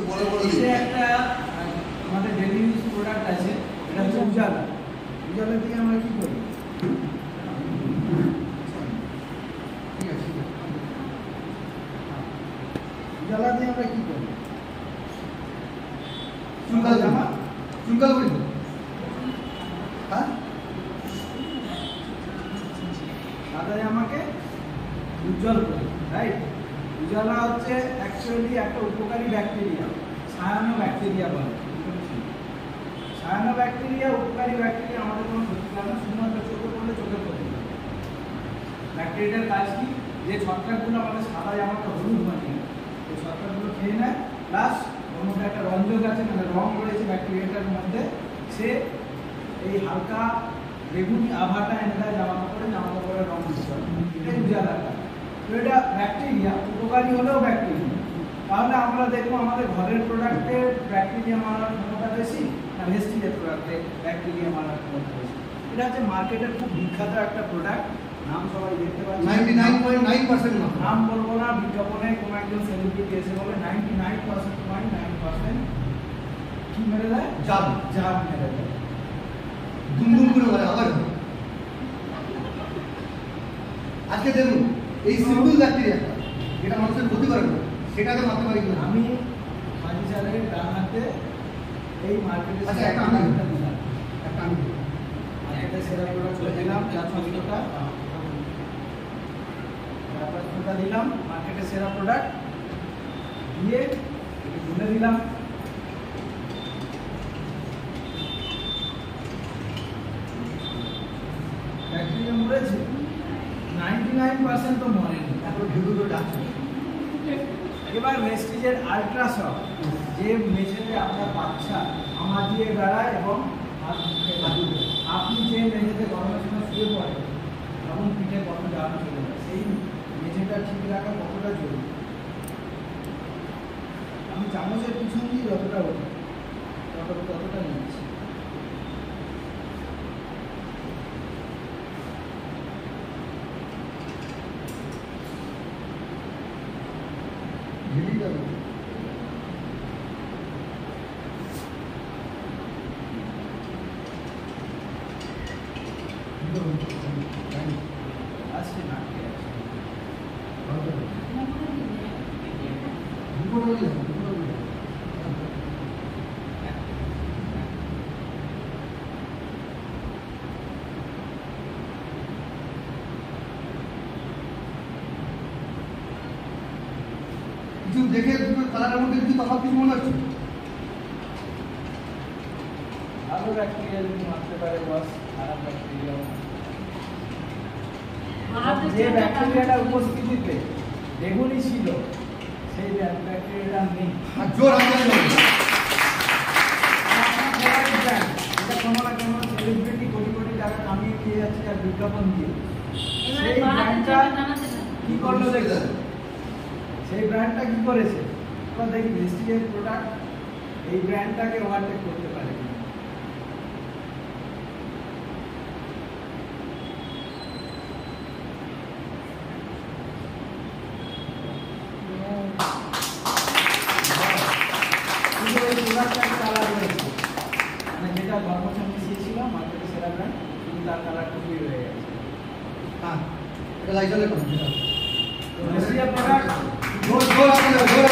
বড় বড় দিয়ে একটা আমাদের ডেইলি ইউজ প্রোডাক্ট আছে, এটা হচ্ছে উজালা। উজালা দিয়ে আমরা কি করি? ঠিক আছে, উজালা দিয়ে আমরা কি করি? চুনকাল জামা চুনকাল করি তো, হ্যাঁ সাদা জামাকে উজ্জ্বল করি, রাইট? উজালা হচ্ছে অ্যাকচুয়ালি একটা উপকারী ব্যাকটেরিয়া, সায়ানো ব্যাকটেরিয়া বলে। সায়ানো ব্যাকটেরিয়া উপকারী ব্যাকটেরিয়া, আমাদের কোনো ক্ষতি করে না, শুধুমাত্র চোখে পড়লে চোখের ক্ষতি করে। ব্যাকটেরিয়ার কাজ কি? যে ছত্রাকগুলো আমাদের সাদা জামাটা হলুদ বানিয়ে দেয়, এই ছত্রাকগুলো খেয়ে নেয়, প্লাস ওর মধ্যে একটা রঞ্জক আছে, মানে রং রয়েছে ব্যাকটেরিয়াটার মধ্যে, সে এই হালকা বেগুনি আভাটা এনে দেয় জামা কাপড়ের রং দিতে হবে, এটাই উজালাটা। তো এটা ব্যাকটেরিয়া, উপকারী হলেও ব্যাকটেরিয়া। তাহলে আমরা দেখবো আমাদের ঘরের প্রোডাক্টের ব্যাকটেরিয়া মারার ক্ষমতা বেশি না ভেস্টিজের প্রোডাক্টে ব্যাকটেরিয়া মারার ক্ষমতা বেশি? এটা হচ্ছে মার্কেটের খুব বিখ্যাত একটা প্রোডাক্ট, নাম সবাই দেখতে পাচ্ছেন, 99.9% নাম বলবো না, বিজ্ঞাপনে কোনো একজন সেলিব্রিটি এসে বলে 99.9% কি মেরে দেয়? জাব মেরে দেয়, দুমদুম করে বলে আবার। আজকে দেখুন এই সিম্পল ব্যাকটেরিয়া যেটা মানুষের ক্ষতি করে না, সেটাকে মারতে পারি না আমি মাঝি চালের ডান হাতে এই মার্কেটে আচ্ছা একটা আমি মার্কেটে সেরা প্রোডাক্ট চলে দিলাম, যার ছবিটা তারপর ফোটা দিলাম, মার্কেটে সেরা প্রোডাক্ট দিয়ে একটু গুলে দিলাম, ব্যাকটেরিয়া মরেছে 99% তো মরেনি, তারপর ভিডিও ডাকছে। এবার ভেস্টিজের আল্ট্রাসন, যে মেঝেতে আপনার বাচ্চা হামা দিয়ে বেড়ায় এবং আপনি যে মেঝেতে গরমের সময় শুয়ে পড়েন তখন পিঠে কত জাম চলে যায়, সেই মেঝেটা ঠিক রাখা কতটা জরুরি। আমি চামচের পিছন দিয়ে যতটা ওঠে ততটা নিচ্ছি। আসছে না কিছু দেখে দুটো কালারের মধ্যে কিছু তফাৎ কিছু মনে হচ্ছে? ভালো ব্যাকটেরিয়া যদি মারতে পারে বস, খারাপ ব্যাকটেরিয়া, যে ব্যাকটেরিয়াটা উপস্থিতিতে বেগুনি ছিল সেই ব্যাকটেরিয়াটা নেই। আর জোর হাতে এটা কোনো না কোনো সেলিব্রিটি কোটি কোটি টাকা কামিয়ে নিয়ে যাচ্ছে আর বিজ্ঞাপন দিয়ে, সেই ব্র্যান্ডটা কি করলো দেখো, সেই ব্র্যান্ডটা কি করেছে, এবার দেখি ভেস্টিজের প্রোডাক্ট এই ব্র্যান্ডটাকে ওভারটেক করতে পারে। যেটা গর্ভসন মিশিয়েছিল মার্কেটে সেরা ব্র্যান্ড, কিন্তু তার কালারটা খুবই হয়ে গেছে। হ্যাঁ এটা লাইটালে কোন ভেস্টিজের প্রোডাক্ট জোর জোর